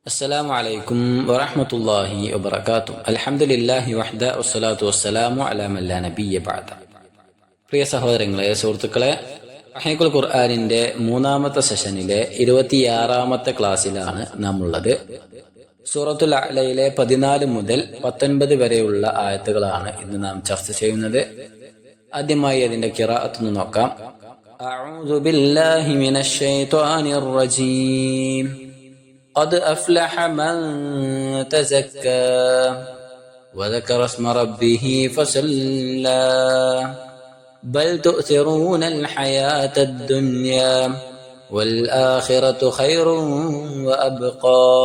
السلام عليكم ورحمة الله وبركاته. الحمد لله وحده والصلاة والسلام على من لا نبي بعد. പ്രിയ സഹോദരങ്ങളെ, സുഹൃത്തുക്കളെ, അഹ്നികുൽ ഖുർആനിന്റെ മൂന്നാമത്തെ സെഷനിലെ 26ാമത്തെ ക്ലാസ്സിലാണ് നാം ഉള്ളത്. സൂറത്തുൽ അഅലയിലെ 14 മുതൽ 19 വരെയുള്ള ആയത്തുകളാണ് ഇന്ന് നാം ചർച്ച ചെയ്യുന്നത്. ആദ്യമായി അതിന്റെ ഖിറാഅത്ത് നോക്കാം. അഊദു ബില്ലാഹി മിനശ് ശൈത്വാനിർ റജീം. قد أفلح من تزكى وذكر اسم ربه فصلى بل تؤثرون الحياة الدنيا والآخرة خير وأبقى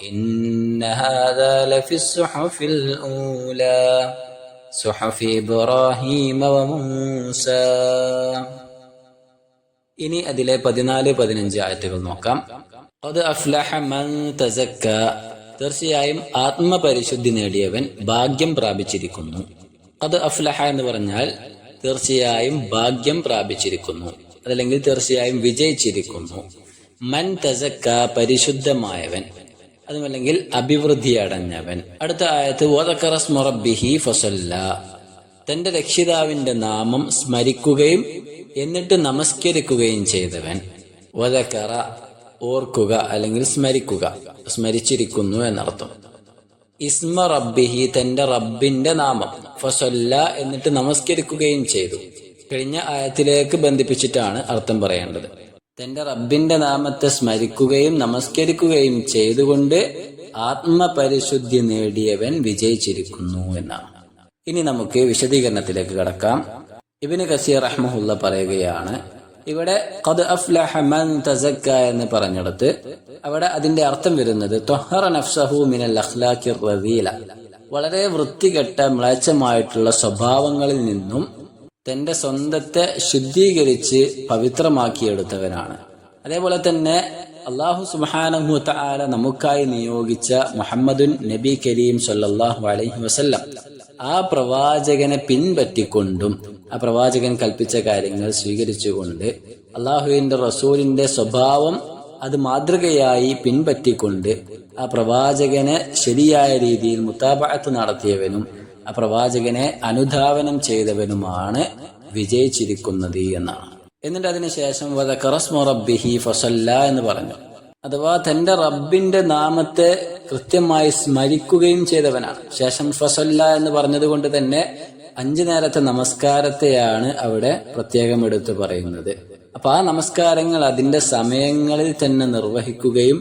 إن هذا لفي الصحف الأولى صحف إبراهيم وموسى. ഇനി അതിലെ 14-15 ആയത്തുകൾ നോക്കാം. ഖദ് അഫ്ലഹ മൻ തസക്ക, തീർച്ചയായും ആത്മപരിശുദ്ധി നേടിയവൻ ഭാഗ്യം പ്രാപിച്ചിരിക്കുന്നു. ഖദ് അഫ്ലഹ എന്ന് പറഞ്ഞാൽ തീർച്ചയായും ഭാഗ്യം പ്രാപിച്ചിരിക്കുന്നു, അതല്ലെങ്കിൽ തീർച്ചയായും വിജയിച്ചിരിക്കുന്നു. മൻ തസക്ക, പരിശുദ്ധമായവൻ, അതുമല്ലെങ്കിൽ അഭിവൃദ്ധി അടഞ്ഞവൻ. അടുത്ത ആയത്ത് വദക്കറ സ്മ റബ്ബിഹി ഫസല്ല, തന്റെ രക്ഷിതാവിന്റെ നാമം സ്മരിക്കുകയും എന്നിട്ട് നമസ്കരിക്കുകയും ചെയ്തവൻ. വദക്കറ, ഓർക്കുക അല്ലെങ്കിൽ സ്മരിക്കുക, സ്മരിച്ചിരിക്കുന്നു എന്നർത്ഥം. ഇസ്മ റബ്ബിഹി, തന്റെ റബ്ബിന്റെ നാമം. ഫസല്ല, എന്നിട്ട് നമസ്കരിക്കുകയും ചെയ്തു. കഴിഞ്ഞ ആയത്തിലേക്ക് ബന്ധിപ്പിച്ചിട്ടാണ് അർത്ഥം പറയേണ്ടത്. തന്റെ റബ്ബിന്റെ നാമത്തെ സ്മരിക്കുകയും നമസ്കരിക്കുകയും ചെയ്തുകൊണ്ട് ആത്മപരിശുദ്ധി നേടിയവൻ വിജയിച്ചിരിക്കുന്നു എന്നാണ്. ഇനി നമുക്ക് വിശദീകരണത്തിലേക്ക് കടക്കാം. ഇബ്നു കസീർ റഹ്മഹുല്ല പറയുകയാണ്, ഇവിടെ ഖദ് അഫ്ലഹ മൻ തസക്ക എന്ന് പറഞ്ഞിടത്ത് അവിടെ അതിന്റെ അർത്ഥം വരുന്നത് ത്വഹറ നഫ്സഹു മിനൽ അഖ്ലാഖിർ റദീല, വളരെ വൃത്തികെട്ട മ്ലേച്ഛമായിട്ടുള്ള സ്വഭാവങ്ങളിൽ നിന്നും തന്റെ സ്വന്തത്തെ ശുദ്ധീകരിച്ച് പവിത്രമാക്കിയെടുത്തവനാണ്. അതേപോലെ തന്നെ അല്ലാഹു സുബ്ഹാനഹു തആല നമുക്കായി നിയോഗിച്ച മുഹമ്മദുൻ നബി കരീം സല്ലല്ലാഹു അലൈഹി വസല്ലം, ആ പ്രവാചകനെ പിൻപറ്റിക്കൊണ്ടും ആ പ്രവാചകൻ കൽപ്പിച്ച കാര്യങ്ങൾ സ്വീകരിച്ചുകൊണ്ട് അള്ളാഹുവിന്റെ റസൂലിന്റെ സ്വഭാവം അത് മാതൃകയായി പിൻപറ്റിക്കൊണ്ട് ആ പ്രവാചകനെ ശരിയായ രീതിയിൽ മുതാബഅത്ത് നടത്തിയവനും ആ പ്രവാചകനെ അനുധാവനം ചെയ്തവനുമാണ് വിജയിച്ചിരിക്കുന്നത് എന്നാണ്. എന്നിട്ട് അതിനുശേഷം വദക്കറ സ്മ റബ്ബിഹി ഫസല്ല എന്ന് പറഞ്ഞു. അഥവാ തന്റെ റബ്ബിന്റെ നാമത്തെ കൃത്യമായി സ്മരിക്കുകയും ചെയ്തവനാണ്. ശേഷം ഫസല്ല എന്ന് പറഞ്ഞതുകൊണ്ട് തന്നെ 5 നേരത്തെ നമസ്കാരത്തെയാണ് അവിടെ പ്രത്യേകം എടുത്തു പറയുന്നത്. അപ്പൊ ആ നമസ്കാരങ്ങൾ അതിന്റെ സമയങ്ങളിൽ തന്നെ നിർവഹിക്കുകയും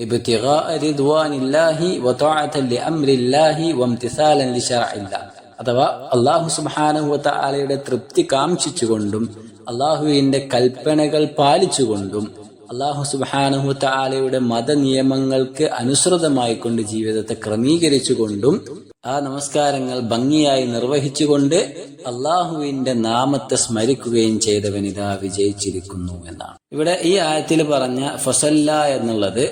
ഇബ്തിഗാ റിദ്വാനില്ലാഹി വതഅതൻ ലിഅംരില്ലാഹി വംതിസാലൻ ലിശറഇല്ലാഹ്, അഥവാ അല്ലാഹു സുബ്ഹാനഹു വതആലയുടെ തൃപ്തി കാംക്ഷിച്ചുകൊണ്ടും അല്ലാഹുവിന്റെ കൽപ്പനകൾ പാലിച്ചുകൊണ്ടും അല്ലാഹു സുബ്ഹാനഹു തആലയുടെ മതനിയമങ്ങൾക്ക് അനുസൃതമായിക്കൊണ്ട് ജീവിതത്തെ ക്രമീകരിച്ചുകൊണ്ടും ആ നമസ്കാരങ്ങൾ ഭംഗിയായി നിർവഹിച്ചുകൊണ്ട് അള്ളാഹുവിന്റെ നാമത്തെ സ്മരിക്കുകയും ചെയ്തവനിതാ വിജയിച്ചിരിക്കുന്നു എന്നാണ്. ഇവിടെ ഈ ആയത്തിൽ പറഞ്ഞ ഫസല്ല എന്നുള്ളത്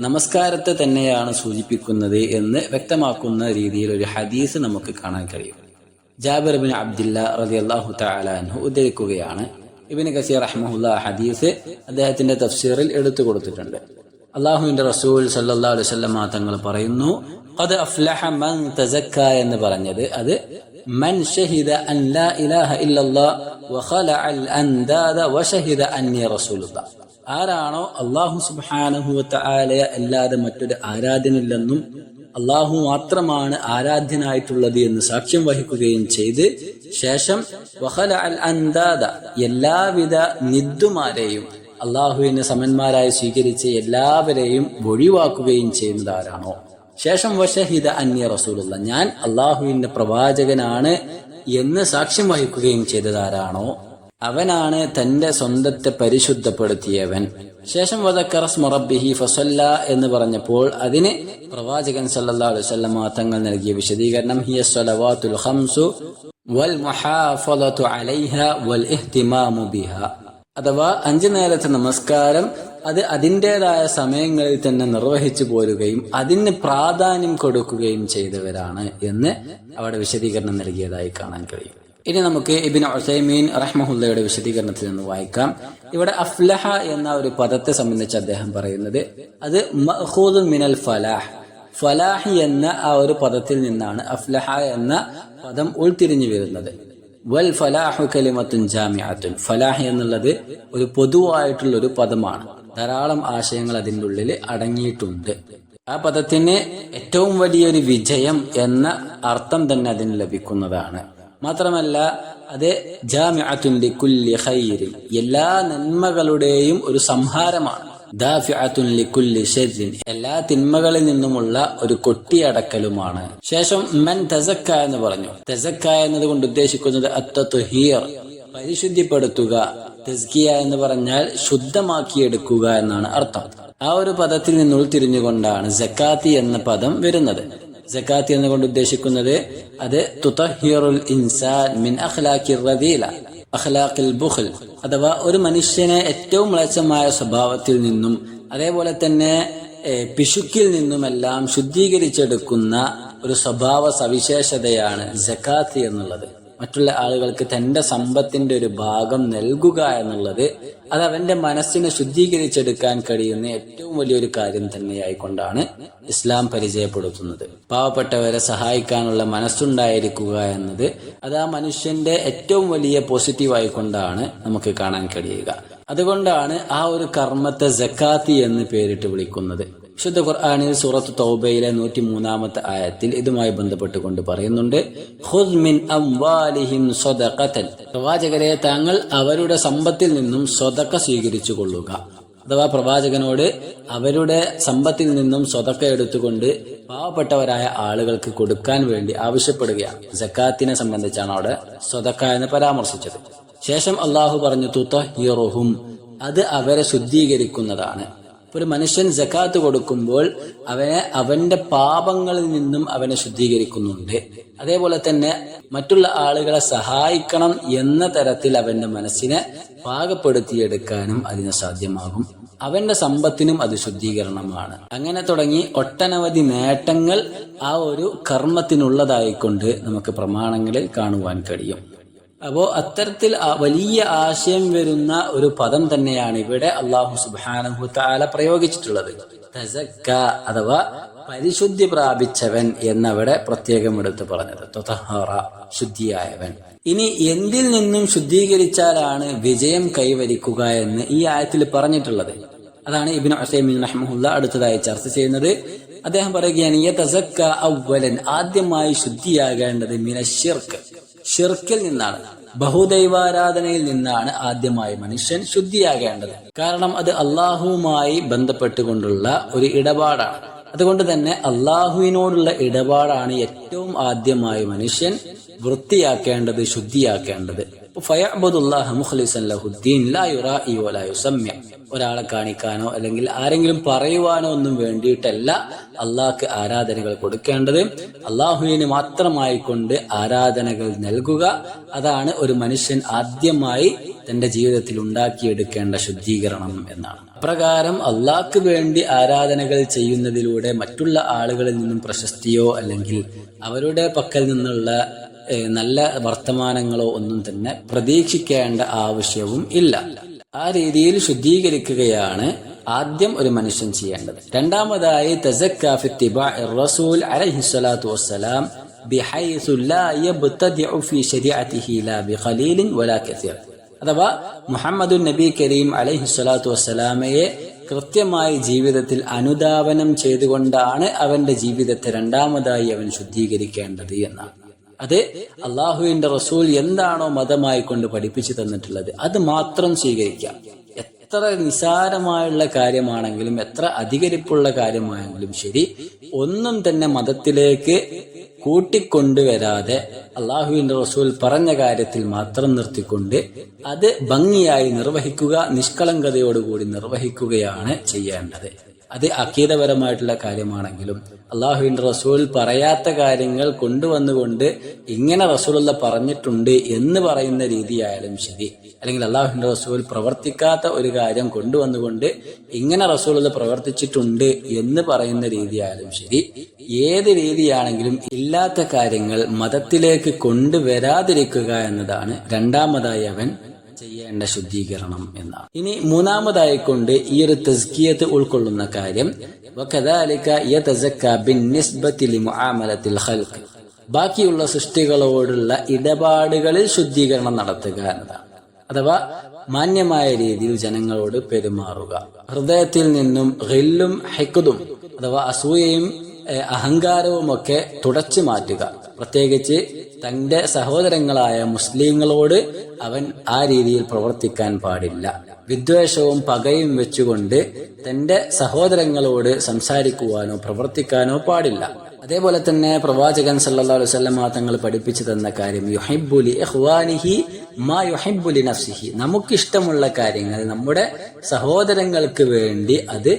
നമസ്കാരത്തെ തന്നെയാണ് സൂചിപ്പിക്കുന്നത് എന്ന് വ്യക്തമാക്കുന്ന രീതിയിൽ ഒരു ഹദീസ് നമുക്ക് കാണാൻ കഴിയും. ജാബിർ ബിൻ അബ്ദുല്ലാ റളിയല്ലാഹു തആല അൻഹു ഉദ്ധരിക്കുകയാണ്. ഇബ്നു കസീർ റഹ്മഹുല്ലാ ഹദീസ് അദ്ദേഹത്തിന്റെ തഫ്സീറിൽ എടുത്തു കൊടുത്തിട്ടുണ്ട്. അല്ലാഹുവിന്റെ റസൂൽ സല്ലല്ലാഹു അലൈഹി വസല്ലം തങ്ങൾ പറയുന്നു, ഖദ് അഫ്ലഹ മൻ തസക്ക എന്ന് പറഞ്ഞത് അത് മൻ ഷഹിദ അൻ ലാ ഇലാഹ ഇല്ലല്ലാഹ് വഖലഅൽ അൻദാദ വശഹിദ അന്നി റസൂലുള്ളാഹ്, ആരാണോ അല്ലാഹു സുബ്ഹാനഹു വതആലയെ അല്ലാതെ മറ്റൊരു ആരാധ്യനില്ലെന്നും അള്ളാഹു മാത്രമാണ് ആരാധ്യനായിട്ടുള്ളത് എന്ന് സാക്ഷ്യം വഹിക്കുകയും ചെയ്ത് ശേഷം വഖലഅൽ അൻദാദ, എല്ലാവിധ നിദ്ദുമാരെയും അള്ളാഹുവിനെ സമന്മാരായി സ്വീകരിച്ച എല്ലാവരെയും ഒഴിവാക്കുകയും ചെയ്യുന്നത് ആരാണോ, ശേഷം വശഹിദ അന്യ റസൂലുള്ളാഹ്, ഞാൻ അള്ളാഹുവിന്റെ പ്രവാചകനാണ് എന്ന് സാക്ഷ്യം വഹിക്കുകയും ചെയ്തതാരാണോ അവനാണ് തന്റെ സ്വന്തത്തെ പരിശുദ്ധപ്പെടുത്തിയവൻ. ശേഷം വദക്കറ സ്മ റബ്ബിഹി ഫസല്ല എന്ന് പറഞ്ഞപ്പോൾ അതിന് പ്രവാചകൻ സല്ലല്ലാഹു അലൈഹി വസല്ലം തങ്ങൾ നൽകിയ വിശദീകരണം ഹിയ സ്വലവാത്തുൽ ഖംസു വൽ മുഹാഫളതു അലൈഹാ വൽ ഇഹ്തിമാമു ബിഹാ, അഥവാ 5 നേരത്തെ നമസ്കാരം അത് അതിൻ്റെതായ സമയങ്ങളിൽ തന്നെ നിർവഹിച്ചു പോരുകയും അതിന് പ്രാധാന്യം കൊടുക്കുകയും ചെയ്തവരാണ് എന്ന് അവിടെ വിശദീകരണം നൽകിയതായി കാണാൻ കഴിയും. ഇനി നമുക്ക് ഇബ്നു ഉസൈമീൻ റഹ്മഹുല്ലയുടെ വിശദീകരണത്തിൽ നിന്ന് വായിക്കാം. ഇവിടെ അഫ്ലഹ എന്ന ഒരു പദത്തെ സംബന്ധിച്ച് അദ്ദേഹം പറയുന്നത് അത് മഅഖൂദുൻ മിനൽ ഫലാഹ്, ഫലാഹി എന്ന ആ ഒരു പദത്തിൽ നിന്നാണ് അഫ്ലഹ എന്ന പദം ഉൾത്തിരിഞ്ഞു വരുന്നത്. വൽ ഫലാഹു കലിമത്തുൻ ജാമിഅത്തുൻ, ഫലാഹ് എന്നുള്ളത് ഒരു പൊതുവായിട്ടുള്ള ഒരു പദമാണ്. ധാരാളം ആശയങ്ങൾ അതിൻ്റെ ഉള്ളിൽ അടങ്ങിയിട്ടുണ്ട്. ആ പദത്തിന് ഏറ്റവും വലിയൊരു വിജയം എന്ന അർത്ഥം തന്നെ അതിന് ലഭിക്കുന്നതാണ്. മാത്രമല്ല അത് ജാമിഅത്തുൻ ലികുല്ലി ഖൈരിൻ, എല്ലാ നന്മകളുടെയും ഒരു സംഹാരമാണ്. ദാഫിഅത്തുൻ ലികുല്ലി ശർരിൻ, എല്ലാ തിന്മകളിൽ നിന്നുമുള്ള ഒരു കൊട്ടിയടക്കലുമാണ്. ശേഷം മൻ തസക്ക എന്ന് പറഞ്ഞു. തസക്ക എന്നതുകൊണ്ട് ഉദ്ദേശിക്കുന്നത് അത്തത്വഹീർ, പരിശുദ്ധിപ്പെടുത്തുക. തസ്കിയ എന്ന് പറഞ്ഞാൽ ശുദ്ധമാക്കിയെടുക്കുക എന്നാണ് അർത്ഥം. ആ ഒരു പദത്തിൽ നിന്ന് ഉൾത്തിരിഞ്ഞുകൊണ്ടാണ് സക്കാത്തി എന്ന പദം വരുന്നത്. സക്കാത്തി എന്നുകൊണ്ട് ഉദ്ദേശിക്കുന്നത് അത് തുതഹിറുൽ ഇൻസാൻ മിൻ അഖ്ലാഖിർ റദീല അഖ്ലാഖിൽ ബുഖൽ, അഥവാ ഒരു മനുഷ്യനെ ഏറ്റവും മ്ലേച്ഛമായ സ്വഭാവത്തിൽ നിന്നും അതേപോലെ തന്നെ പിശുക്കിൽ നിന്നുമെല്ലാം ശുദ്ധീകരിച്ചെടുക്കുന്ന ഒരു സ്വഭാവ സവിശേഷതയാണ് സക്കാത്ത് എന്നുള്ളത്. മറ്റുള്ള ആളുകൾക്ക് തന്റെ സമ്പത്തിന്റെ ഒരു ഭാഗം നൽകുക എന്നുള്ളത് അത് അവന്റെ മനസ്സിനെ ശുദ്ധീകരിച്ചെടുക്കാൻ കഴിയുന്ന ഏറ്റവും വലിയൊരു കാര്യം തന്നെയായിക്കൊണ്ടാണ് ഇസ്ലാം പരിചയപ്പെടുത്തുന്നത്. പാവപ്പെട്ടവരെ സഹായിക്കാനുള്ള മനസ്സുണ്ടായിരിക്കുക എന്നത് അത് ആ മനുഷ്യന്റെ ഏറ്റവും വലിയ പോസിറ്റീവായിക്കൊണ്ടാണ് നമുക്ക് കാണാൻ കഴിയുക. അതുകൊണ്ടാണ് ആ ഒരു കർമ്മത്തെ സക്കാത്തി എന്ന് പേരിട്ട് വിളിക്കുന്നത്. വിശുദ്ധ ഖുർആനിൽ സൂറത്ത് തൗബയിലെ 103-ാമത്തെ ആയത്തിൽ ഇതുമായി ബന്ധപ്പെട്ടുകൊണ്ട് പറയുന്നുണ്ട്, ഖുദ് മിൻ അംവാലിഹിം സദഖതൻ, പ്രവാചകരെ താങ്കൾ അവരുടെ സമ്പത്തിൽ നിന്നും സ്വതക്ക സ്വീകരിച്ചു കൊള്ളുക. അഥവാ പ്രവാചകനോട് അവരുടെ സമ്പത്തിൽ നിന്നും സ്വതക്ക എടുത്തുകൊണ്ട് പാവപ്പെട്ടവരായ ആളുകൾക്ക് കൊടുക്കാൻ വേണ്ടി ആവശ്യപ്പെടുകയാണ്. സക്കാത്തിനെ സംബന്ധിച്ചാണ് അവിടെ സ്വതക്ക എന്ന് പരാമർശിച്ചത്. ശേഷം അള്ളാഹു പറഞ്ഞു തുതഹിറുഹും, അത് അവരെ ശുദ്ധീകരിക്കുന്നതാണ്. ഒരു മനുഷ്യൻ സക്കാത്ത് കൊടുക്കുമ്പോൾ അവന്റെ പാപങ്ങളിൽ നിന്നും അവനെ ശുദ്ധീകരിക്കുന്നുണ്ട്. അതേപോലെ തന്നെ മറ്റുള്ള ആളുകളെ സഹായിക്കണം എന്ന തരത്തിൽ അവന്റെ മനസ്സിനെ പാകപ്പെടുത്തിയെടുക്കാനും അതിന് സാധ്യമാകും. അവന്റെ സമ്പത്തിനും അത് ശുദ്ധീകരണമാണ്. അങ്ങനെ തുടങ്ങി ഒട്ടനവധി നേട്ടങ്ങൾ ആ ഒരു കർമ്മത്തിനുള്ളതായിക്കൊണ്ട് നമുക്ക് പ്രമാണങ്ങളിൽ കാണുവാൻ കഴിയും. അപ്പോ അത്തരത്തിൽ വലിയ ആശയം വരുന്ന ഒരു പദം തന്നെയാണ് ഇവിടെ അല്ലാഹു സുബ്ഹാനഹു തആല പ്രയോഗിച്ചിട്ടുള്ളത്. തസക്ക അഥവാ പരിശുദ്ധി പ്രാപിച്ചവൻ എന്നവിടെ പ്രത്യേകം എടുത്ത് പറഞ്ഞത്. തതഹറ, ശുദ്ധിയായവൻ. ഇനി എന്തിൽ നിന്നും ശുദ്ധീകരിച്ചാലാണ് വിജയം കൈവരിക്കുക എന്ന് ഈ ആയത്തിൽ പറഞ്ഞിട്ടുള്ളത്. അതാണ് ഇബ്നു ഉസൈമീൻ റഹ്മഹുല്ലാ അടുത്തതായി ചർച്ച ചെയ്യുന്നത്. അദ്ദേഹം പറയുകയാണ്, യതസക്ക അവ്വലൻ, ആദ്യമായി ശുദ്ധിയാകേണ്ടത് മിനശ്ശിർക്ക്, ഷിർക്കിൽ നിന്നാണ്, ബഹുദൈവാരാധനയിൽ നിന്നാണ് ആദ്യമായി മനുഷ്യൻ ശുദ്ധിയാകേണ്ടത്. കാരണം അത് അള്ളാഹുവുമായി ബന്ധപ്പെട്ടുകൊണ്ടുള്ള ഒരു ഇടപാടാണ്. അതുകൊണ്ട് തന്നെ അള്ളാഹുവിനോടുള്ള ഇടപാടാണ് ഏറ്റവും ആദ്യമായി മനുഷ്യൻ വൃത്തിയാക്കേണ്ടത്, ശുദ്ധിയാക്കേണ്ടത്. ഫയഅ്ബുദുല്ലാഹ മുഖ്ലിസൻ ലഹുദ്ദീൻ ലാ യുറാഇ വലാ യുസമ്മി, ഒരാളെ കാണിക്കാനോ അല്ലെങ്കിൽ ആരെങ്കിലും പറയുവാനോ ഒന്നും വേണ്ടിയിട്ടല്ല അള്ളാഹ്ക്ക് ആരാധനകൾ കൊടുക്കേണ്ടത്. അള്ളാഹുവിന് മാത്രമായി കൊണ്ട് ആരാധനകൾ നൽകുക, അതാണ് ഒരു മനുഷ്യൻ ആദ്യമായി തന്റെ ജീവിതത്തിൽ ഉണ്ടാക്കിയെടുക്കേണ്ട ശുദ്ധീകരണം എന്നാണ്. അപ്രകാരം അള്ളാഹ്ക്ക് വേണ്ടി ആരാധനകൾ ചെയ്യുന്നതിലൂടെ മറ്റുള്ള ആളുകളിൽ നിന്നും പ്രശസ്തിയോ അല്ലെങ്കിൽ അവരുടെ പക്കൽ നിന്നുള്ള നല്ല വർത്തമാനങ്ങളോ ഒന്നും തന്നെ പ്രതീക്ഷിക്കേണ്ട ആവശ്യവും ഇല്ല. ആ രീതിയിൽ ശുദ്ധീകരിക്കുകയാണ് ആദ്യം ഒരു മനുഷ്യൻ ചെയ്യേണ്ടത്. രണ്ടാമതായി തസക്ക ഫി ഇത്തിബാഇർ റസൂൽ അലൈഹിസ്സലാത്തു വസ്സലാം ബിഹൈസു ലാ യബ്തദിഉ ഫി ശരീഅതിഹി ലാ ബിഖലീലിൻ വലാ കസീർ, അഥവാ മുഹമ്മദുൻ നബി കരീം അലൈഹിസ്സലാത്തു വസ്സലാമയെ കൃത്യമായി ജീവിതത്തിൽ അനുധാവനം ചെയ്തുകൊണ്ടാണ് അവന്റെ ജീവിതത്തെ രണ്ടാമതായി അവൻ ശുദ്ധീകരിക്കേണ്ടത് എന്നാണ്. അത് അള്ളാഹുവിന്റെ റസൂൽ എന്താണോ മതമായി കൊണ്ട് പഠിപ്പിച്ചു തന്നിട്ടുള്ളത് അത് മാത്രം സ്വീകരിക്കാം. എത്ര നിസാരമായുള്ള കാര്യമാണെങ്കിലും എത്ര അധികരിപ്പുള്ള കാര്യമാണെങ്കിലും ശരി, ഒന്നും തന്നെ മതത്തിലേക്ക് കൂട്ടിക്കൊണ്ടുവരാതെ അള്ളാഹുവിന്റെ റസൂൽ പറഞ്ഞ കാര്യത്തിൽ മാത്രം നിർത്തിക്കൊണ്ട് അത് ഭംഗിയായി നിർവഹിക്കുക, നിഷ്കളങ്കതയോടുകൂടി നിർവഹിക്കുകയാണ് ചെയ്യേണ്ടത്. അത് അഖീദപരമായിട്ടുള്ള കാര്യമാണെങ്കിലും അള്ളാഹുവിന്റെ റസൂൽ പറയാത്ത കാര്യങ്ങൾ കൊണ്ടുവന്നുകൊണ്ട് ഇങ്ങനെ റസൂലുള്ള പറഞ്ഞിട്ടുണ്ട് എന്ന് പറയുന്ന രീതിയായാലും ശരി, അല്ലെങ്കിൽ അള്ളാഹുവിന്റെ റസൂൽ പ്രവർത്തിക്കാത്ത ഒരു കാര്യം കൊണ്ടുവന്നുകൊണ്ട് ഇങ്ങനെ റസൂലുള്ള പ്രവർത്തിച്ചിട്ടുണ്ട് എന്ന് പറയുന്ന രീതിയായാലും ശരി, ഏത് രീതിയാണെങ്കിലും ഇല്ലാത്ത കാര്യങ്ങൾ മതത്തിലേക്ക് കൊണ്ടുവരാതിരിക്കുക എന്നതാണ് രണ്ടാമതായി അവൻ ചെയ്യേണ്ട ശുദ്ധീകരണം എന്നാണ്. ഇനി മൂന്നാമതായി കൊണ്ട് ഈ ഒരു തസ്കിയത്ത് ഉൾക്കൊള്ളുന്ന കാര്യം ബാക്കിയുള്ള സൃഷ്ടികളോടുള്ള ഇടപാടുകളിൽ ശുദ്ധീകരണം നടത്തുക എന്നതാണ്. അഥവാ മാന്യമായ രീതിയിൽ ജനങ്ങളോട് പെരുമാറുക, ഹൃദയത്തിൽ നിന്നും ഹില്ലും ഹെക്കുതും അഥവാ അസൂയയും അഹങ്കാരവും ഒക്കെ തുടച്ചു മാറ്റുക. പ്രത്യേകിച്ച് തന്റെ സഹോദരങ്ങളായ മുസ്ലിങ്ങളോട് അവൻ ആ രീതിയിൽ പ്രവർത്തിക്കാൻ പാടില്ല. വിദ്വേഷവും പകയും വെച്ചുകൊണ്ട് തന്റെ സഹോദരങ്ങളോട് സംസാരിക്കുവാനോ പ്രവർത്തിക്കാനോ പാടില്ല. അതേപോലെ തന്നെ പ്രവാചകൻ സല്ലല്ലാഹു അലൈഹി വസല്ലം തങ്ങൾ പഠിപ്പിച്ചു തന്ന കാര്യം യുഹിബ്ബു ലി ഇഖ്വാനിഹി മാ യുഹിബ്ബു ലി നഫ്സിഹി, നമുക്കിഷ്ടമുള്ള കാര്യങ്ങൾ നമ്മുടെ സഹോദരങ്ങൾക്ക് വേണ്ടി അത്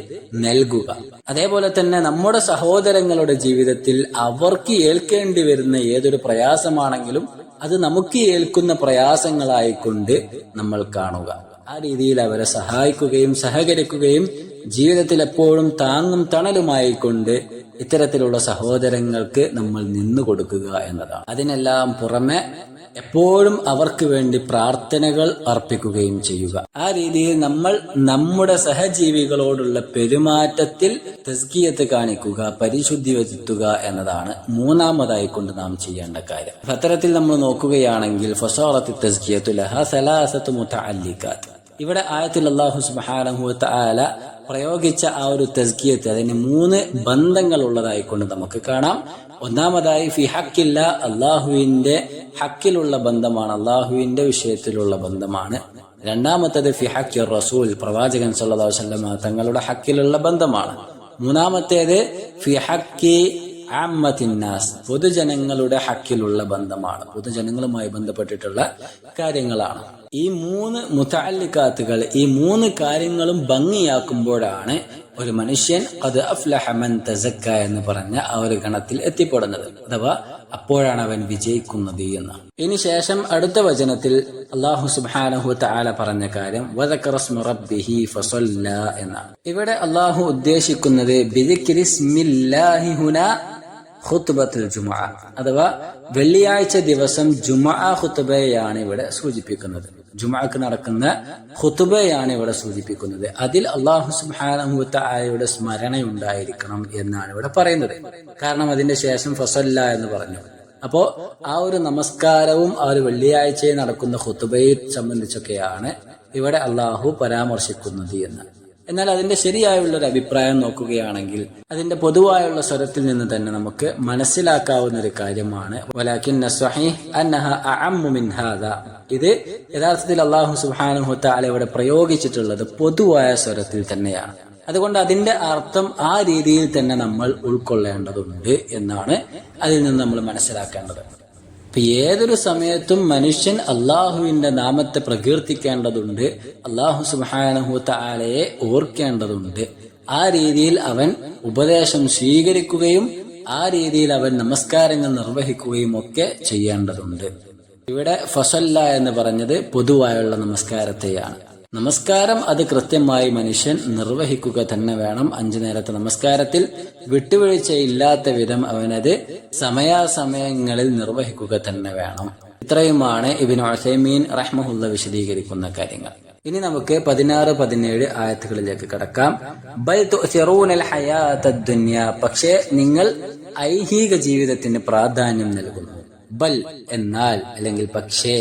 നൽകുക. അതേപോലെ തന്നെ നമ്മുടെ സഹോദരങ്ങളുടെ ജീവിതത്തിൽ അവർക്ക് ഏൽക്കേണ്ടി വരുന്ന ഏതൊരു പ്രയാസമാണെങ്കിലും അത് നമുക്ക് ഏൽക്കുന്ന പ്രയാസങ്ങളായിക്കൊണ്ട് നമ്മൾ കാണുക. ആ രീതിയിൽ അവരെ സഹായിക്കുകയും സഹകരിക്കുകയും ജീവിതത്തിൽ എപ്പോഴും താങ്ങും തണലുമായിക്കൊണ്ട് ഇത്തരത്തിലുള്ള സഹോദരങ്ങൾക്ക് നമ്മൾ നിന്നു കൊടുക്കുക എന്നതാണ്. അതിനെല്ലാം പുറമെ എപ്പോഴും അവർക്ക് വേണ്ടി പ്രാർത്ഥനകൾ അർപ്പിക്കുകയും ചെയ്യുക. ആ രീതിയിൽ നമ്മൾ നമ്മുടെ സഹജീവികളോടുള്ള പെരുമാറ്റത്തിൽ തസ്കിയത്ത് കാണിക്കുക, പരിശുദ്ധി വരുത്തുക എന്നതാണ് മൂന്നാമതായി കൊണ്ട് നാം ചെയ്യേണ്ട കാര്യം. അത്തരത്തിൽ നമ്മൾ നോക്കുകയാണെങ്കിൽ ഫസാറത്തി തസ്കിയത്തു ലഹാ സലാസത്തു മുതഅല്ലികാത്ത്, ഇവിടെ ആയത്തിൽ അല്ലാഹു സുബ്ഹാനഹു വ തആല പ്രയോഗിച്ച ആ ഒരു തസ്കിയത്ത് അതിന് 3 ബന്ധങ്ങൾ ഉള്ളതായിക്കൊണ്ട് നമുക്ക് കാണാം. ഒന്നാമതായി ഫി ഹക്കില്ല, അള്ളാഹുവിന്റെ ഹക്കിലുള്ള ബന്ധമാണ്, അള്ളാഹുവിന്റെ വിഷയത്തിലുള്ള ബന്ധമാണ്. രണ്ടാമത്തേത് ഫി ഹക്കി റസൂൽ, പ്രവാചകൻ സല്ലല്ലാഹു അലൈഹി വസല്ലം തങ്ങളുടെ ഹക്കിലുള്ള ബന്ധമാണ്. മൂന്നാമത്തേത് ഫി ഹക്കി അമ്മത്തിന്നാസ്, പൊതുജനങ്ങളുടെ ഹക്കിലുള്ള ബന്ധമാണ്, പൊതുജനങ്ങളുമായി ബന്ധപ്പെട്ടിട്ടുള്ള കാര്യങ്ങളാണ്. ഈ 3 മുതഅല്ലികാത്തുകൾ, ഈ 3 കാര്യങ്ങളും ഭംഗിയാക്കുമ്പോഴാണ് ഒരു മനുഷ്യൻ ഖദ് അഫ്ലഹ മൻ തസക്ക എന്ന് പറഞ്ഞ ആ ഒരു ഗണത്തിൽ എത്തിപ്പെടുന്നത്. അഥവാ അപ്പോഴാണ് അവൻ വിജയിക്കുന്നത് എന്ന്. ഇനി ശേഷം അടുത്ത വചനത്തിൽ അല്ലാഹു സുബ്ഹാനഹു വ തആല പറഞ്ഞ കാര്യം വദക്കറ സ്മ റബ്ബിഹി ഫസല്ല എന്നാണ്. ഇവിടെ അല്ലാഹു ഉദ്ദേശിക്കുന്നത് ബിദിക്രിസ്മില്ലാഹി ഹുനാ ഖുത്ബത്തുൽ ജുമുഅ, അഥവാ വെള്ളിയാഴ്ച ദിവസം ജുമുഅ ഖുത്ബയാണ് ഇവിടെ സൂചിപ്പിക്കുന്നത്. ജുമുഅക്ക് നടക്കുന്ന ഖുത്ബയാണ് ഇവിടെ സൂചിപ്പിക്കുന്നത്. അതിൽ അല്ലാഹു സുബ്ഹാനഹു വ തആലയുടെ സ്മരണയുണ്ടായിരിക്കണം എന്നാണ് ഇവിടെ പറയുന്നത്. കാരണം അതിന്റെ ശേഷം ഫസല്ല എന്ന് പറഞ്ഞു. അപ്പോ ആ ഒരു നമസ്കാരവും ആ ഒരു വെള്ളിയാഴ്ചയിൽ നടക്കുന്ന ഖുത്ബയെ സംബന്ധിച്ചൊക്കെയാണ് ഇവിടെ അല്ലാഹു പരാമർശിക്കുന്നത് എന്ന്. എന്നാൽ അതിന്റെ ശരിയായുള്ള ഒരു അഭിപ്രായം നോക്കുകയാണെങ്കിൽ അതിന്റെ പൊതുവായുള്ള സ്വരത്തിൽ നിന്ന് തന്നെ നമുക്ക് മനസ്സിലാക്കാവുന്ന ഒരു കാര്യമാണ് വലാകിന്ന സ്വഹീഹ് അന്നഹ അഅമ്മു മിൻ ഹാദാ. ഇത് യഥാർത്ഥത്തിൽ അല്ലാഹു സുബ്ഹാനഹു വ തആല ഇവിടെ പ്രയോഗിച്ചിട്ടുള്ളത് പൊതുവായ സ്വരത്തിൽ തന്നെയാണ്. അതുകൊണ്ട് അതിന്റെ അർത്ഥം ആ രീതിയിൽ തന്നെ നമ്മൾ ഉൾക്കൊള്ളേണ്ടതുണ്ട് എന്നാണ് അതിൽ നിന്ന് നമ്മൾ മനസ്സിലാക്കേണ്ടത്. ഏതൊരു സമയത്തും മനുഷ്യൻ അള്ളാഹുവിന്റെ നാമത്തെ പ്രകീർത്തിക്കേണ്ടതുണ്ട്, അള്ളാഹു സുബ്ഹാനഹു വ തആലയെ ഓർക്കേണ്ടതുണ്ട്. ആ രീതിയിൽ അവൻ ഉപദേശം സ്വീകരിക്കുകയും ആ രീതിയിൽ അവൻ നമസ്കാരങ്ങൾ നിർവഹിക്കുകയും ഒക്കെ ചെയ്യേണ്ടതുണ്ട്. ഇവിടെ ഫസല്ല എന്ന് പറഞ്ഞത് പൊതുവായുള്ള നമസ്കാരത്തെയാണ്. നമസ്കാരം അത് കൃത്യമായി മനുഷ്യൻ നിർവഹിക്കുക തന്നെ വേണം. 5 നേരത്തെ നമസ്കാരത്തിൽ വിട്ടുവീഴ്ചയില്ലാത്ത വിധം അവനത് സമയാസമയങ്ങളിൽ നിർവഹിക്കുക തന്നെ വേണം. ഇത്രയുമാണ് ഇബ്നു ഉസൈമീൻ റഹ്മഹുല്ലാഹ് വിശദീകരിക്കുന്ന കാര്യങ്ങൾ. ഇനി നമുക്ക് 16-17 ആയത്തുകളിലേക്ക് കടക്കാം. ബൽ തുഅ്സിറൂനൽ ഹയാത്തദ് ദുനിയ, പക്ഷേ നിങ്ങൾ ഐഹിക ജീവിതത്തിന് പ്രാധാന്യം നൽകുന്നു. ബൽ എന്നാൽ അല്ലെങ്കിൽ പക്ഷേ,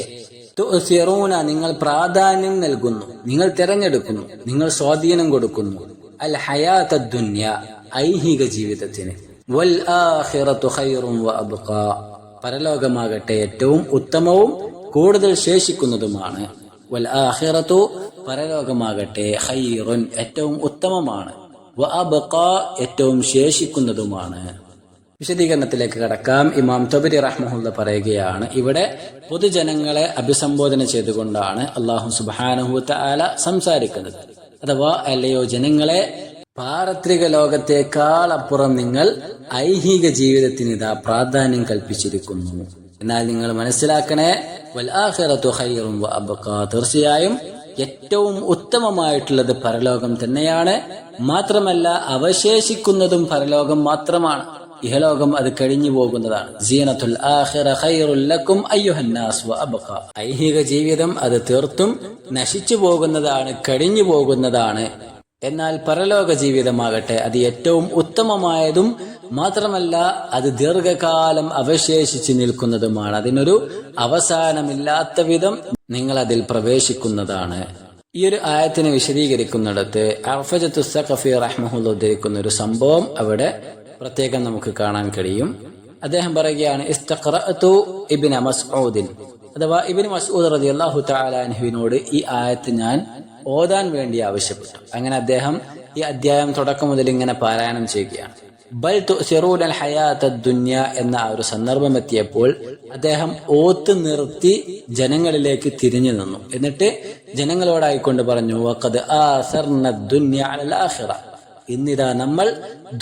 തുഅ്സിറൂന നിങ്ങൾ പ്രാധാന്യം നൽകുന്നു, നിങ്ങൾ തിരഞ്ഞെടുക്കുന്നു, നിങ്ങൾ സ്വാധീനം കൊടുക്കുന്നു അൽ ഹയാത്തദ് ദുനിയ ഐഹിക ജീവിതത്തിന്. വൽ ആഖിറതു ഖൈറുൻ വ അബ്ഖാ, പരലോകമാകട്ടെ ഏറ്റവും ഉത്തമവും കൂടുതൽ ശേഷിക്കുന്നതുമാണ്. വൽ ആഖിറതു പരലോകമാകട്ടെ ഖൈറുൻ ഏറ്റവും ഉത്തമമാണ്, വ അബ്ഖാ ഏറ്റവും ശേഷിക്കുന്നതുമാണ്. വിശദീകരണത്തിലേക്ക് കടക്കാം. ഇമാം തബരി റഹ്മഹുല്ലാഹ് പറയുകയാണ്, ഇവിടെ പൊതുജനങ്ങളെ അഭിസംബോധന ചെയ്തുകൊണ്ടാണ് അല്ലാഹു സുബ്ഹാനഹു വ തആല സംസാരിക്കുന്നത്. അഥവാ അല്ലയോ ജനങ്ങളെ, പാരത്രിക ലോകത്തേക്കാൾ അപ്പുറം നിങ്ങൾ ഐഹിക ജീവിതത്തിന് ഇതാ പ്രാധാന്യം കൽപ്പിച്ചിരിക്കുന്നു. എന്നാൽ നിങ്ങൾ മനസ്സിലാക്കണേ, വൽ ആഖിറതു ഖൈറുൻ വ അബ്ഖാ, തീർച്ചയായും ഏറ്റവും ഉത്തമമായിട്ടുള്ളത് പരലോകം തന്നെയാണ്. മാത്രമല്ല അവശേഷിക്കുന്നതും പരലോകം മാത്രമാണ്. ഇഹലോകം അത് കഴിഞ്ഞു പോകുന്നതാണ്. സീനത്തുൽ ആഖിറ ഖൈറുൽ ലക്കും അയ്യുഹന്നാസ് വ അബ്ഖാ, ഐഹിക ജീവിതം അത് തീർത്തും നശിച്ചു പോകുന്നതാണ്, കഴിഞ്ഞു പോകുന്നതാണ്. എന്നാൽ പരലോക ജീവിതമാകട്ടെ അത് ഏറ്റവും ഉത്തമമായതും മാത്രമല്ല അത് ദീർഘകാലം അവശേഷിച്ച് നിൽക്കുന്നതുമാണ്. അതിനൊരു അവസാനമില്ലാത്ത വിധം നിങ്ങൾ അതിൽ പ്രവേശിക്കുന്നതാണ്. ഈ ഒരു ആയത്തിനെ വിശദീകരിക്കുന്നിടത്ത് അർഫജത്തു സഖഫി റഹ്മഹുല്ലാഹ് ഉദ്ധരിക്കുന്ന ഒരു സംഭവം അവിടെ പ്രത്യേകം നമുക്ക് കാണാൻ കഴിയും. അദ്ദേഹം പറയുകയാണ്, ഇസ്തഖറഅതു ഇബ്നു മസ്ഊദിൻ, അഥവാ ഇബ്നു മസ്ഊദ് റളിയല്ലാഹു തആല അൻഹുവിനോട് ഈ ആയത്ത് ഞാൻ ഓതാൻ വേണ്ടി ആവശ്യപ്പെട്ടു. അങ്ങനെ അദ്ദേഹം ഈ അധ്യായം തുടക്കം മുതൽ ഇങ്ങനെ പാരായണം ചെയ്യുകയാണ്. ബൽ തുസിറൂനൽ ഹയാത്തദ് ദുനിയ എന്ന ആ ഒരു സന്ദർഭം എത്തിയപ്പോൾ അദ്ദേഹം ഓത്ത് നിർത്തി ജനങ്ങളിലേക്ക് തിരിഞ്ഞു നിന്നു. എന്നിട്ട് ജനങ്ങളോടായിക്കൊണ്ട് പറഞ്ഞു, വഖദ് ആസർനദ് ദുനിയ അലൽ ആഖിറ, ഇന്നിതാ നമ്മൾ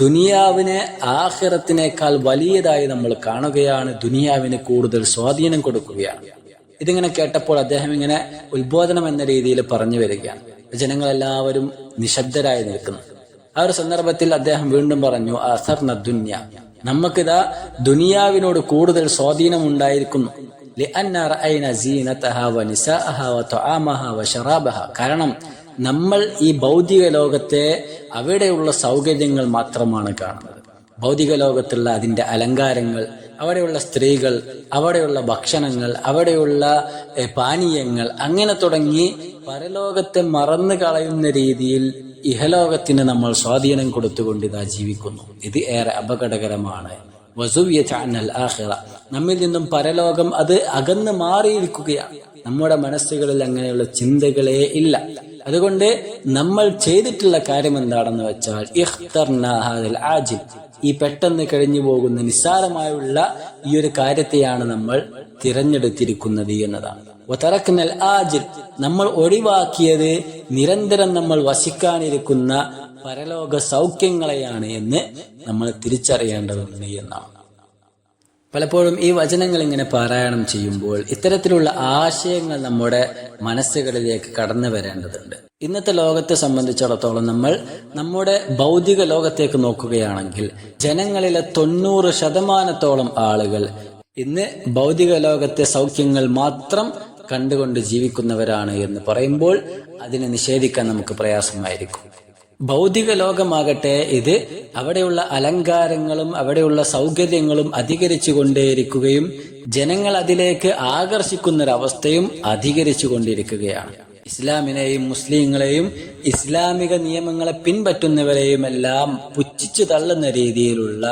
ദുനിയാവിനെ ആഖിറത്തിനേക്കാൾ വലിയതായി നമ്മൾ കാണുകയാണ്, ദുനിയാവിന് കൂടുതൽ സ്വാധീനം കൊടുക്കുകയാണ്. ഇതിങ്ങനെ കേട്ടപ്പോൾ അദ്ദേഹം ഇങ്ങനെ ഉത്ബോധനം എന്ന രീതിയിൽ പറഞ്ഞു വരികയാണ്. ജനങ്ങളെല്ലാവരും നിശബ്ദരായി നിൽക്കുന്നു. ആ ഒരു സന്ദർഭത്തിൽ അദ്ദേഹം വീണ്ടും പറഞ്ഞു, അസർന ദുന്യ, നമുക്കിതാ ദുനിയാവിനോട് കൂടുതൽ സ്വാധീനം ഉണ്ടായിരിക്കുന്നു. കാരണം നമ്മൾ ഈ ഭൗതിക ലോകത്തെ അവിടെയുള്ള സൗകര്യങ്ങൾ മാത്രമാണ് കാണുന്നത്. ഭൗതിക ലോകത്തുള്ള അതിന്റെ അലങ്കാരങ്ങൾ, അവിടെയുള്ള സ്ത്രീകൾ, അവിടെയുള്ള ഭക്ഷണങ്ങൾ, അവിടെയുള്ള പാനീയങ്ങൾ, അങ്ങനെ തുടങ്ങി പരലോകത്തെ മറന്നു കളയുന്ന രീതിയിൽ ഇഹലോകത്തിന് നമ്മൾ സ്വാധീനം കൊടുത്തുകൊണ്ട് ഇതാ ജീവിക്കുന്നു. ഇത് ഏറെ അപകടകരമാണ്. നമ്മിൽ നിന്നും പരലോകം അത് അകന്ന് മാറിയിരിക്കുകയാണ്. നമ്മുടെ മനസ്സുകളിൽ അങ്ങനെയുള്ള ചിന്തകളേ ഇല്ല. അതുകൊണ്ട് നമ്മൾ ചെയ്തിട്ടുള്ള കാര്യം എന്താണെന്ന് വെച്ചാൽ, ഈ പെട്ടെന്ന് കഴിഞ്ഞു പോകുന്ന നിസ്സാരമായുള്ള ഈ ഒരു കാര്യത്തെയാണ് നമ്മൾ തിരഞ്ഞെടുത്തിരിക്കുന്നത് എന്നതാണ്. നമ്മൾ ഒഴിവാക്കിയത് നിരന്തരം നമ്മൾ വസിക്കാനിരിക്കുന്ന പരലോക സൗഖ്യങ്ങളെയാണ് എന്ന് നമ്മൾ തിരിച്ചറിയേണ്ടതുണ്ട് എന്നാണ്. പലപ്പോഴും ഈ വചനങ്ങൾ ഇങ്ങനെ പാരായണം ചെയ്യുമ്പോൾ ഇത്തരത്തിലുള്ള ആശയങ്ങൾ നമ്മുടെ മനസ്സുകളിലേക്ക് കടന്നു വരേണ്ടതുണ്ട്. ഇന്നത്തെ ലോകത്തെ സംബന്ധിച്ചിടത്തോളം നമ്മൾ നമ്മുടെ ഭൗതിക ലോകത്തേക്ക് നോക്കുകയാണെങ്കിൽ ജനങ്ങളിലെ 90% ആളുകൾ ഇന്ന് ഭൗതിക ലോകത്തെ സൗഖ്യങ്ങൾ മാത്രം കണ്ടുകൊണ്ട് ജീവിക്കുന്നവരാണ് എന്ന് പറയുമ്പോൾ അതിനെ നിഷേധിക്കാൻ നമുക്ക് പ്രയാസമായിരിക്കും. ഭൗതിക ലോകമാകട്ടെ ഇത് അവിടെയുള്ള അലങ്കാരങ്ങളും അവിടെയുള്ള സൗകര്യങ്ങളും അധികരിച്ചു കൊണ്ടേയിരിക്കുകയും ജനങ്ങൾ അതിലേക്ക് ആകർഷിക്കുന്നൊരവസ്ഥയും അധികരിച്ചു കൊണ്ടിരിക്കുകയാണ്. ഇസ്ലാമിനെയും മുസ്ലിങ്ങളെയും ഇസ്ലാമിക നിയമങ്ങളെ പിൻപറ്റുന്നവരെയും എല്ലാം പുച്ഛിച്ചു തള്ളുന്ന രീതിയിലുള്ള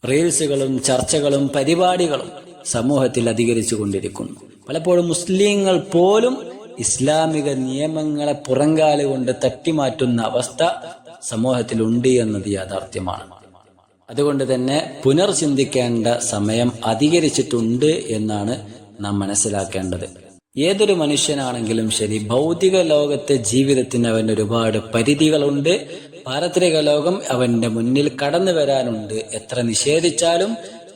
റീൽസുകളും ചർച്ചകളും പരിപാടികളും സമൂഹത്തിൽ അധികരിച്ചു കൊണ്ടിരിക്കുന്നു. പലപ്പോഴും മുസ്ലിങ്ങൾ പോലും ഇസ്ലാമിക നിയമങ്ങളെ പുറങ്കാലുകൊണ്ട് തട്ടിമാറ്റുന്ന അവസ്ഥ സമൂഹത്തിലുണ്ട് എന്നത് യാഥാർത്ഥ്യമാണ്. അതുകൊണ്ട് തന്നെ പുനർചിന്തിക്കേണ്ട സമയം അധികരിച്ചിട്ടുണ്ട് എന്നാണ് നാം മനസ്സിലാക്കേണ്ടത്. ഏതൊരു മനുഷ്യനാണെങ്കിലും ശരി, ഭൗതിക ലോകത്തെ ജീവിതത്തിന് അവന് ഒരുപാട് പരിധികളുണ്ട്. പാരത്രിക ലോകം അവന്റെ മുന്നിൽ കടന്നു വരാനുണ്ട്. എത്ര നിഷേധിച്ചാലും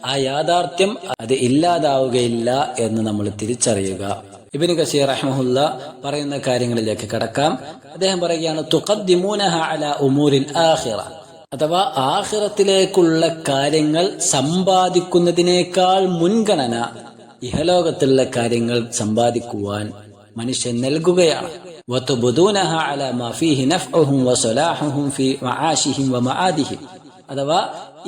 ആ യാഥാർത്ഥ്യം അത് ഇല്ലാതാവുകയില്ല എന്ന് നമ്മൾ തിരിച്ചറിയുക. ഇബ്നു കസീർ റഹ്മഹുല്ലാഹ് പറയുന്ന കാര്യങ്ങളിലേക്ക് കടക്കാം. അദ്ദേഹം പറയുകയാണ്, തുഖദ്ദിമൂനഹ അലാ ഉമൂരിൽ ആഖിറ, അഥവാ ആഖിറത്തിലേക്കുള്ള കാര്യങ്ങൾ സമ്പാദിക്കുന്നതിനേക്കാൾ മുൻഗണന ഇഹലോകത്തുള്ള കാര്യങ്ങൾ സമ്പാദിക്കുവാൻ മനുഷ്യൻ നൽകുകയാണ്. വതുബുദൂനഹ അലാ മാ ഫീഹി നഫ്ഉഹും വസലാഹുഹും ഫീ മആശിഹിം വമആദിഹിം, അഥവാ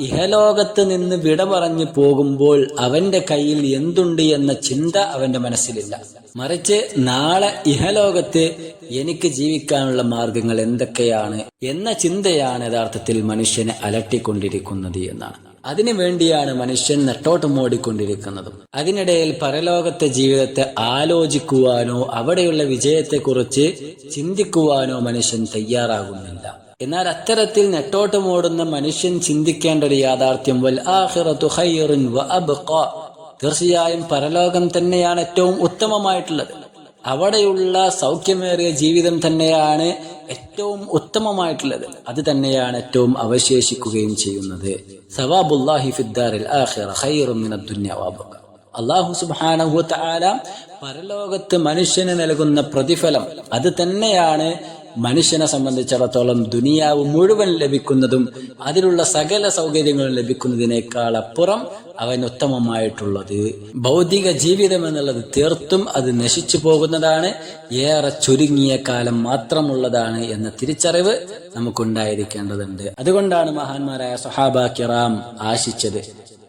ഇഹലോകത്ത് നിന്ന് വിട പറഞ്ഞു പോകുമ്പോൾ അവന്റെ കയ്യിൽ എന്തുണ്ട് എന്ന ചിന്ത അവന്റെ മനസ്സിലില്ല. മറിച്ച് നാളെ ഇഹലോകത്ത് എനിക്ക് ജീവിക്കാനുള്ള മാർഗങ്ങൾ എന്തൊക്കെയാണ് എന്ന ചിന്തയാണ് യഥാർത്ഥത്തിൽ മനുഷ്യനെ അലട്ടിക്കൊണ്ടിരിക്കുന്നത് എന്നാണ്. അതിനു വേണ്ടിയാണ് മനുഷ്യൻ നെട്ടോട്ടം ഓടിക്കൊണ്ടിരിക്കുന്നതും. അതിനിടയിൽ പരലോകത്തെ ജീവിതത്തെ ആലോചിക്കുവാനോ അവിടെയുള്ള വിജയത്തെക്കുറിച്ച് ചിന്തിക്കുവാനോ മനുഷ്യൻ തയ്യാറാകുന്നില്ല. എന്നാൽ അത്തരത്തിൽ നെട്ടോട്ടമോടുന്ന മനുഷ്യൻ ചിന്തിക്കേണ്ട ഒരു യാഥാർത്ഥ്യം, വൽ ആഖിറതു ഖൈറുൻ വ അബ്ഖാ, തീർച്ചയായും പരലോകം തന്നെയാണ് ഏറ്റവും ഉത്തമമായിട്ടുള്ളത്. അവിടെയുള്ള സൗഖ്യമേറിയ ജീവിതം തന്നെയാണ് ഏറ്റവും ഉത്തമമായിട്ടുള്ളത്. അത് തന്നെയാണ് ഏറ്റവും അവശേഷിക്കുകയും ചെയ്യുന്നത്. സവാബുല്ലാഹി ഫിദ്ദാരിൽ ആഖിറ ഖൈറും മിനദ് ദുനിയ വബഖ. അല്ലാഹു സുബ്ഹാനഹു വ തആല പരലോകത്ത് മനുഷ്യന് നൽകുന്ന പ്രതിഫലം അത് തന്നെയാണ് മനുഷ്യനെ സംബന്ധിച്ചിടത്തോളം ദുനിയാവ് മുഴുവൻ ലഭിക്കുന്നതും അതിലുള്ള സകല സൗകര്യങ്ങളും ലഭിക്കുന്നതിനേക്കാൾ അപ്പുറം അവൻ ഉത്തമമായിട്ടുള്ളത്. ഭൗതിക ജീവിതം എന്നുള്ളത് തീർത്തും അത് നശിച്ചു പോകുന്നതാണ്, ഏറെ ചുരുങ്ങിയ കാലം മാത്രമുള്ളതാണ് എന്ന തിരിച്ചറിവ് നമുക്കുണ്ടായിരിക്കേണ്ടതുണ്ട്. അതുകൊണ്ടാണ് മഹാന്മാരായ സ്വഹാബ കിറാം ആശിച്ചത്,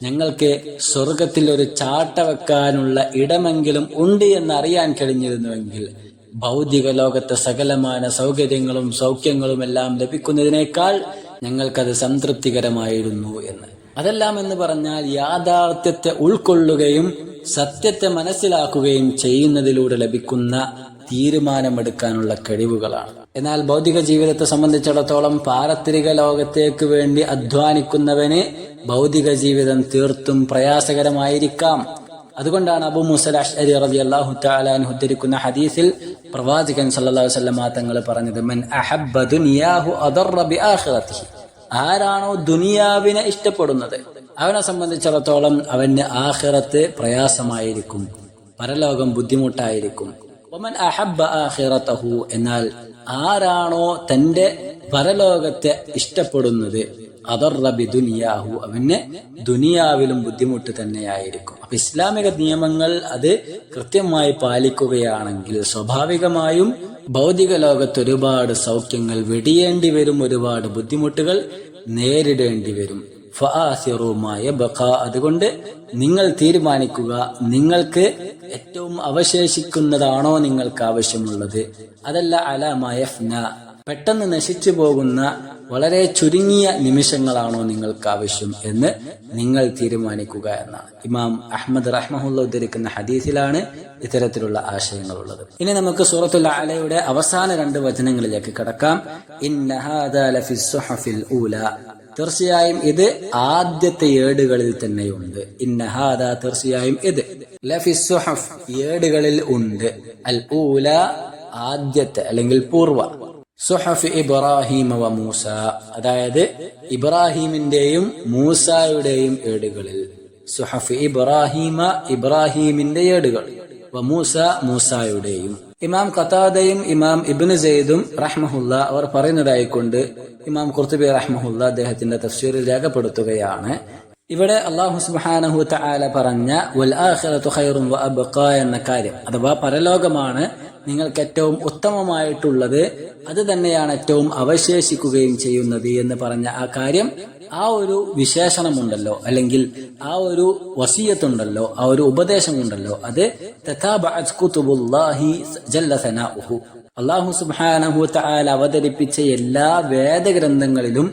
ഞങ്ങൾക്ക് സ്വർഗത്തിൽ ഒരു ചാട്ട വെക്കാനുള്ള ഇടമെങ്കിലും ഉണ്ട് എന്നറിയാൻ കഴിഞ്ഞിരുന്നുവെങ്കിൽ ഭൗതിക ലോകത്തെ സകലമായ സൗകര്യങ്ങളും സൗഖ്യങ്ങളും എല്ലാം ലഭിക്കുന്നതിനേക്കാൾ ഞങ്ങൾക്കത് സംതൃപ്തികരമായിരുന്നു എന്ന്. അതെല്ലാം എന്ന് പറഞ്ഞാൽ യാഥാർത്ഥ്യത്തെ ഉൾക്കൊള്ളുകയും സത്യത്തെ മനസ്സിലാക്കുകയും ചെയ്യുന്നതിലൂടെ ലഭിക്കുന്ന തീരുമാനമെടുക്കാനുള്ള കഴിവുകളാണ്. എന്നാൽ ഭൗതിക ജീവിതത്തെ സംബന്ധിച്ചിടത്തോളം പാരത്രിക ലോകത്തേക്ക് വേണ്ടി അധ്വാനിക്കുന്നവന് ഭൗതിക ജീവിതം തീർത്തും പ്രയാസകരമായിരിക്കാം. അതുകൊണ്ടാണ് അബൂ മൂസൽ അശ്അരി റളിയല്ലാഹു തആല അൻഹു ഉദ്ധരിക്കുന്ന ഹദീസിൽ പ്രവാചകൻ സല്ലല്ലാഹു അലൈഹി വസല്ലം തങ്ങൾ പറഞ്ഞത്, മൻ അഹബ്ബ ദുനിയാഹു അദറ ബിആഖിറതിഹി. ആരാണോ ദുനിയാവിനെ ഇഷ്ടപ്പെടുന്നത് അവനെ സംബന്ധിച്ചിടത്തോളം അവന് ആഖിറത്ത് പ്രയാസമായിരിക്കും, പരലോകം ബുദ്ധിമുട്ടായിരിക്കും. വമൻ അഹബ്ബ ആഖിറതഹു, എന്നാൽ ആരാണോ തന്റെ പരലോകത്തെ ഇഷ്ടപ്പെടുന്നത് അദറ ബിദുനിയാഹു, അവന് ദുനിയാവിലും ബുദ്ധിമുട്ട് തന്നെയായിരിക്കും. അപ്പൊ ഇസ്ലാമിക നിയമങ്ങൾ അത് കൃത്യമായി പാലിക്കുകയാണെങ്കിൽ സ്വാഭാവികമായും ഭൗതിക ലോകത്ത് ഒരുപാട് സൗഖ്യങ്ങൾ വെടിയേണ്ടി വരും, ഒരുപാട് ബുദ്ധിമുട്ടുകൾ നേരിടേണ്ടി വരും. ഫആസിറുമായ ബഖ, അതുകൊണ്ട് നിങ്ങൾ തീരുമാനിക്കുക, നിങ്ങൾക്ക് ഏറ്റവും അവശേഷിക്കുന്നതാണോ നിങ്ങൾക്ക് ആവശ്യമുള്ളത്, അതല്ല അലാ യഫ്ന, പെട്ടെന്ന് നശിച്ചു പോകുന്ന വളരെ ചുരുങ്ങിയ നിമിഷങ്ങളാണോ നിങ്ങൾക്ക് ആവശ്യം എന്ന് നിങ്ങൾ തീരുമാനിക്കുക എന്നാണ്. ഇമാം അഹ്മദ് റഹ്മഹുല്ലാഹ് ഉദ്ധരിക്കുന്ന ഹദീസിലാണ് ഇത്തരത്തിലുള്ള ആശയങ്ങളുള്ളത്. ഇനി നമുക്ക് സൂറത്തുൽ അഅലയുടെ അവസാന 2 വചനങ്ങളിലേക്ക് കടക്കാം. ഇന്ന ഹാദാ ലഫിസ് സുഹഫിൽ ഊല, തീർച്ചയായും ഇത് ആദ്യത്തെ ഏടുകളിൽ തന്നെയുണ്ട്. ഇന്ന ഹാദാ, തീർച്ചയായും ഇത്, ലഫിസ് സുഹഫ്, ഏടുകളിൽ ഉണ്ട്, അൽ ഊല, ആദ്യത്തെ അല്ലെങ്കിൽ പൂർവ, സുഹഫ് ഇബ്രാഹിം വ മൂസ, അതായത് ഇബ്രാഹിമിന്റെയും മൂസായുടെയും ഏടുകളിൽ. സുഹഫ് ഇബ്രാഹിമ, ഇബ്രാഹിമിന്റെ ഏടുകൾ, വ മൂസ, മൂസായുടെയും. ഇമാം ഖതാദയും ഇമാം ഇബ്നു സൈദും റഹ്മഹുല്ല അവർ പറയുന്നതായിക്കൊണ്ട് ഇമാം ഖുർത്തുബി റഹ്മഹുല്ല അദ്ദേഹത്തിന്റെ തഫ്സീറിൽ രേഖപ്പെടുത്തുകയാണ്, ഇവിടെ അല്ലാഹു സുബ്ഹാനഹു വ തആല പറഞ്ഞ വൽ ആഖിറതു ഖൈറുൻ വ അബ്ഖ എന്ന കാര്യം, അഥവാ പരലോകമാണ് നിങ്ങൾക്ക് ഏറ്റവും ഉത്തമമായിട്ടുള്ളത്, അത് തന്നെയാണ് ഏറ്റവും അവശേഷിക്കുകയും ചെയ്യുന്നത് എന്ന് പറഞ്ഞ ആ കാര്യം, ആ ഒരു വിശേഷണമുണ്ടല്ലോ, അല്ലെങ്കിൽ ആ ഒരു വസിയത്തുണ്ടല്ലോ, ആ ഒരു ഉപദേശമുണ്ടല്ലോ, അത് തതാബഅത് കുതുബുല്ലാഹി ജല്ല സനാഉഹു, അല്ലാഹു സുബ്ഹാനഹു വ തആല അവതരിപ്പിച്ച എല്ലാ വേദഗ്രന്ഥങ്ങളിലും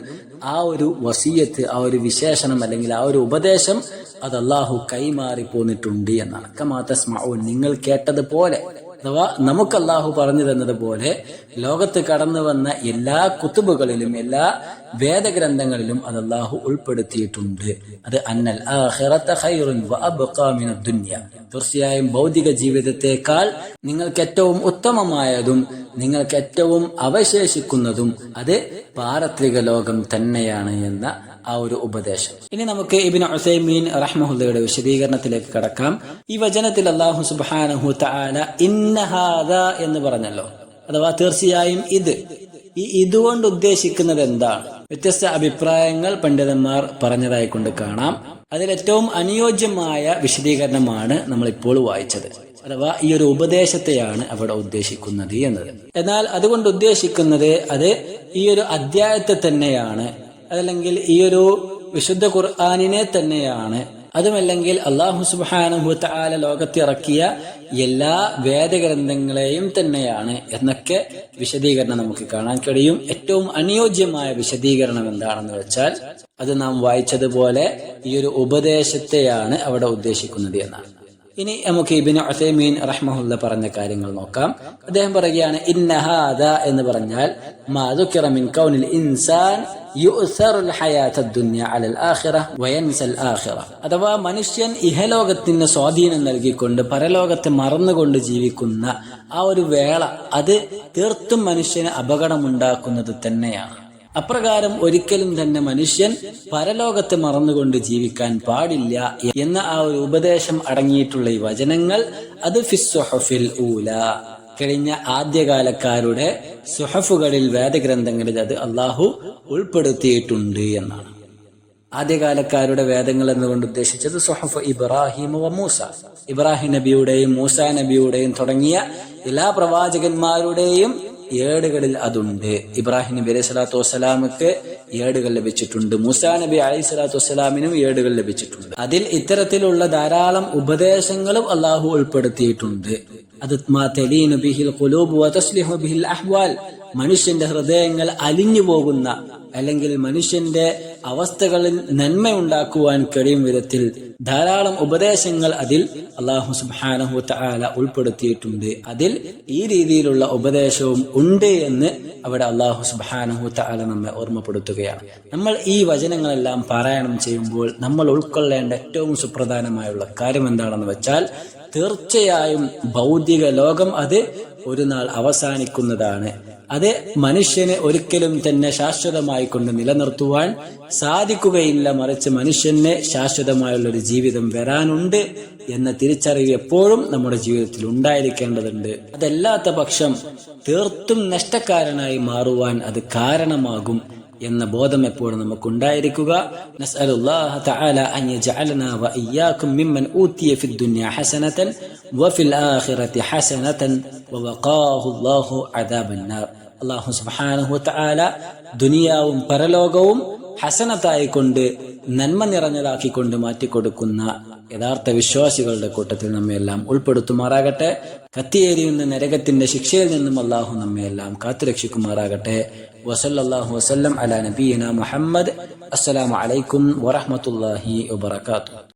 ആ ഒരു വസിയത്ത്, ആ ഒരു വിശേഷണം അല്ലെങ്കിൽ ആ ഒരു ഉപദേശം അത് അല്ലാഹു കൈമാറി പോന്നിട്ടുണ്ട് എന്നാണ്. കമാ തസ്മഊൻ, നിങ്ങൾ കേട്ടതുപോലെ, അഥവാ നമുക്ക് അല്ലാഹു പറഞ്ഞു തന്നതുപോലെ ലോകത്ത് കടന്നു വന്ന എല്ലാ കുത്തുബുകളിലും എല്ലാ വേദഗ്രന്ഥങ്ങളിലും അത് അല്ലാഹു ഉൾപ്പെടുത്തിയിട്ടുണ്ട്. അത് അന്നൽ ആഖിറത ഖൈറുൻ വ അബ്ഖാ മിനദ് ദുനിയ, തീർച്ചയായും ഭൗതിക ജീവിതത്തെക്കാൾ നിങ്ങൾക്ക് ഏറ്റവും ഉത്തമമായതും നിങ്ങൾക്ക് ഏറ്റവും അവശേഷിക്കുന്നതും അത് പാരത്രിക ലോകം തന്നെയാണ് എന്ന ആ ഒരു ഉപദേശം. ഇനി നമുക്ക് ഇബ്നു ഉസൈമീൻ റഹ്മഹുല്ലയുടെ വിശദീകരണത്തിലേക്ക് കടക്കാം. ഈ വചനത്തിൽ അല്ലാഹു സുബ്ഹാനഹു തആല ഇന്ന ഹാദാ എന്ന് പറഞ്ഞല്ലോ, അഥവാ തീർച്ചയായും ഇത്, ഈ ഇതുകൊണ്ട് ഉദ്ദേശിക്കുന്നത് എന്താണ്? വ്യത്യസ്ത അഭിപ്രായങ്ങൾ പണ്ഡിതന്മാർ പറഞ്ഞതായിക്കൊണ്ട് കാണാം. അതിലേറ്റവും അനുയോജ്യമായ വിശദീകരണമാണ് നമ്മളിപ്പോൾ വായിച്ചത്, അഥവാ ഈ ഒരു ഉപദേശത്തെയാണ് അവിടെ ഉദ്ദേശിക്കുന്നത് എന്നത്. എന്നാൽ അതുകൊണ്ട് ഉദ്ദേശിക്കുന്നത് അത് ഈ ഒരു അധ്യായത്തെ തന്നെയാണ്, അതല്ലെങ്കിൽ ഈ ഒരു വിശുദ്ധ ഖുർആനിനെ തന്നെയാണ്, അതുമല്ലെങ്കിൽ അല്ലാഹു സുബ്ഹാനഹു വ തആല ലോകത്തിറക്കിയ എല്ലാ വേദഗ്രന്ഥങ്ങളെയും തന്നെയാണ് എന്നൊക്കെ വിശദീകരണം നമുക്ക് കാണാൻ കഴിയും. ഏറ്റവും അനുയോജ്യമായ വിശദീകരണം എന്താണെന്ന് വെച്ചാൽ അത് നാം വായിച്ചതുപോലെ ഈ ഒരു ഉപദേശത്തെയാണ് അവിടെ ഉദ്ദേശിക്കുന്നത് എന്നാണ്. ഇനി നമുക്ക് ഇബ്നു ഉസൈമീൻ റഹ്മഹുല്ല പറഞ്ഞ കാര്യങ്ങൾ നോക്കാം. അദ്ദേഹം പറയുകയാണ്, ഇന്ന ഹാദ എന്ന് പറഞ്ഞാൽ മാ ദുകിറ മിൻ കൗനിൽ ഇൻസാൻ യുഅ്സറുൽ ഹയാത്തദ് ദുനിയ അലൽ ആഖിറ വയൻസൽ ആഖിറ. അഥവാ മനുഷ്യൻ ഇഹലോകത്തിന് സ്വാധീനം നൽകിക്കൊണ്ട് പരലോകത്തെ മറന്നുകൊണ്ട് ജീവിക്കുന്ന ആ ഒരു വേള, അത് തീർത്തും മനുഷ്യന് അപകടമുണ്ടാക്കുന്നത് തന്നെയാണ്. അപ്രകാരം ഒരിക്കലും തന്നെ മനുഷ്യൻ പരലോകത്തെ മറന്നുകൊണ്ട് ജീവിക്കാൻ പാടില്ല എന്ന ആ ഒരു ഉപദേശം അടങ്ങിയിട്ടുള്ള ഈ വചനങ്ങൾ അത് ഫിസ്സുഹുഫിൽ ഊല, കഴിഞ്ഞ ആദ്യകാലക്കാരുടെ സുഹഫുകളിൽ, വേദഗ്രന്ഥങ്ങളിൽ അത് അള്ളാഹു ഉൾപ്പെടുത്തിയിട്ടുണ്ട് എന്നാണ്. ആദ്യകാലക്കാരുടെ വേദങ്ങൾ എന്നുകൊണ്ട് ഉദ്ദേശിച്ചത് സുഹഫ് ഇബ്രാഹിം വ മൂസ, ഇബ്രാഹിം നബിയുടെയും മൂസ നബിയുടെയും തുടങ്ങിയ എല്ലാ പ്രവാചകന്മാരുടെയും ഏടുകളിൽ അതുണ്ട്. ഇബ്രാഹിം നബി അലൈഹി സ്വലാത്തു വസ്സലാമക്ക് ഏടുകൾ ലഭിച്ചിട്ടുണ്ട്, മൂസാ നബി അലൈഹി സ്വലാത്തു വസ്സലാമിനും ഏടുകൾ ലഭിച്ചിട്ടുണ്ട്. അതിൽ ഇത്തരത്തിലുള്ള ധാരാളം ഉപദേശങ്ങളും അള്ളാഹു ഉൾപ്പെടുത്തിയിട്ടുണ്ട്. അത് മനുഷ്യന്റെ ഹൃദയങ്ങൾ അലിഞ്ഞു പോകുന്ന, അല്ലെങ്കിൽ മനുഷ്യന്റെ അവസ്ഥകളിൽ നന്മയുണ്ടാക്കുവാൻ കഴിയും വിധത്തിൽ ധാരാളം ഉപദേശങ്ങൾ അതിൽ അല്ലാഹു സുബ്ഹാനഹു വ തആല ഉൾപ്പെടുത്തിയിട്ടുണ്ട്. അതിൽ ഈ രീതിയിലുള്ള ഉപദേശവും ഉണ്ട് എന്ന് അവിടെ അല്ലാഹു സുബ്ഹാനഹു വ തആല നമ്മെ ഓർമ്മപ്പെടുത്തുകയാണ്. നമ്മൾ ഈ വചനങ്ങളെല്ലാം പാരായണം ചെയ്യുമ്പോൾ നമ്മൾ ഉൾക്കൊള്ളേണ്ട ഏറ്റവും സുപ്രധാനമായുള്ള കാര്യം എന്താണെന്ന് വെച്ചാൽ, തീർച്ചയായും ഭൗതിക ലോകം അത് ഒരു നാൾ അവസാനിക്കുന്നതാണ്. അത് മനുഷ്യനെ ഒരിക്കലും തന്നെ ശാശ്വതമായി കൊണ്ട് നിലനിർത്തുവാൻ സാധിക്കുകയില്ല. മറിച്ച് മനുഷ്യന് ശാശ്വതമായുള്ള ഒരു ജീവിതം വരാനുണ്ട് എന്ന തിരിച്ചറിവ് എപ്പോഴും നമ്മുടെ ജീവിതത്തിൽ ഉണ്ടായിരിക്കേണ്ടതുണ്ട്. അതല്ലാത്ത പക്ഷം തീർത്തും നഷ്ടക്കാരനായി മാറുവാൻ അത് കാരണമാകും എന്ന ബോധം എപ്പോഴും നമുക്കുണ്ടായിരിക്കുക. നസ്അലുല്ലാഹ തആല അൻ യജഅലനാ വഇയ്യാകും മിമ്മൻ ഊതിയ ഫിദ് ദുനിയ ഹസനതൻ വഫിൽ ആഖിറതി ഹസനതൻ വവഖാഹു അല്ലാഹു അദാബൻ നാർ. അല്ലാഹു സുബ്ഹാനഹു വ തആല ദുനിയാവും പരലോകവും ഹസനത്തായിക്കൊണ്ട് നന്മ നിറഞ്ഞതാക്കിക്കൊണ്ട് മാറ്റിക്കൊടുക്കുന്ന യഥാർത്ഥ വിശ്വാസികളുടെ കൂട്ടത്തിൽ നമ്മയെല്ലാം ഉൾപ്പെടുത്തുമാറാകട്ടെ. കത്തിയേരിയുന്ന നരകത്തിന്റെ ശിക്ഷയിൽ നിന്നും അല്ലാഹു നമ്മയെല്ലാം കാത്തുരക്ഷിക്കുമാറാകട്ടെ. വസല്ലല്ലാഹു വസല്ലം അലാ നബിയിന മുഹമ്മദ്. അസ്സലാമു അലൈക്കും വറഹ്മത്തുള്ളാഹി വബറകാതുഹു.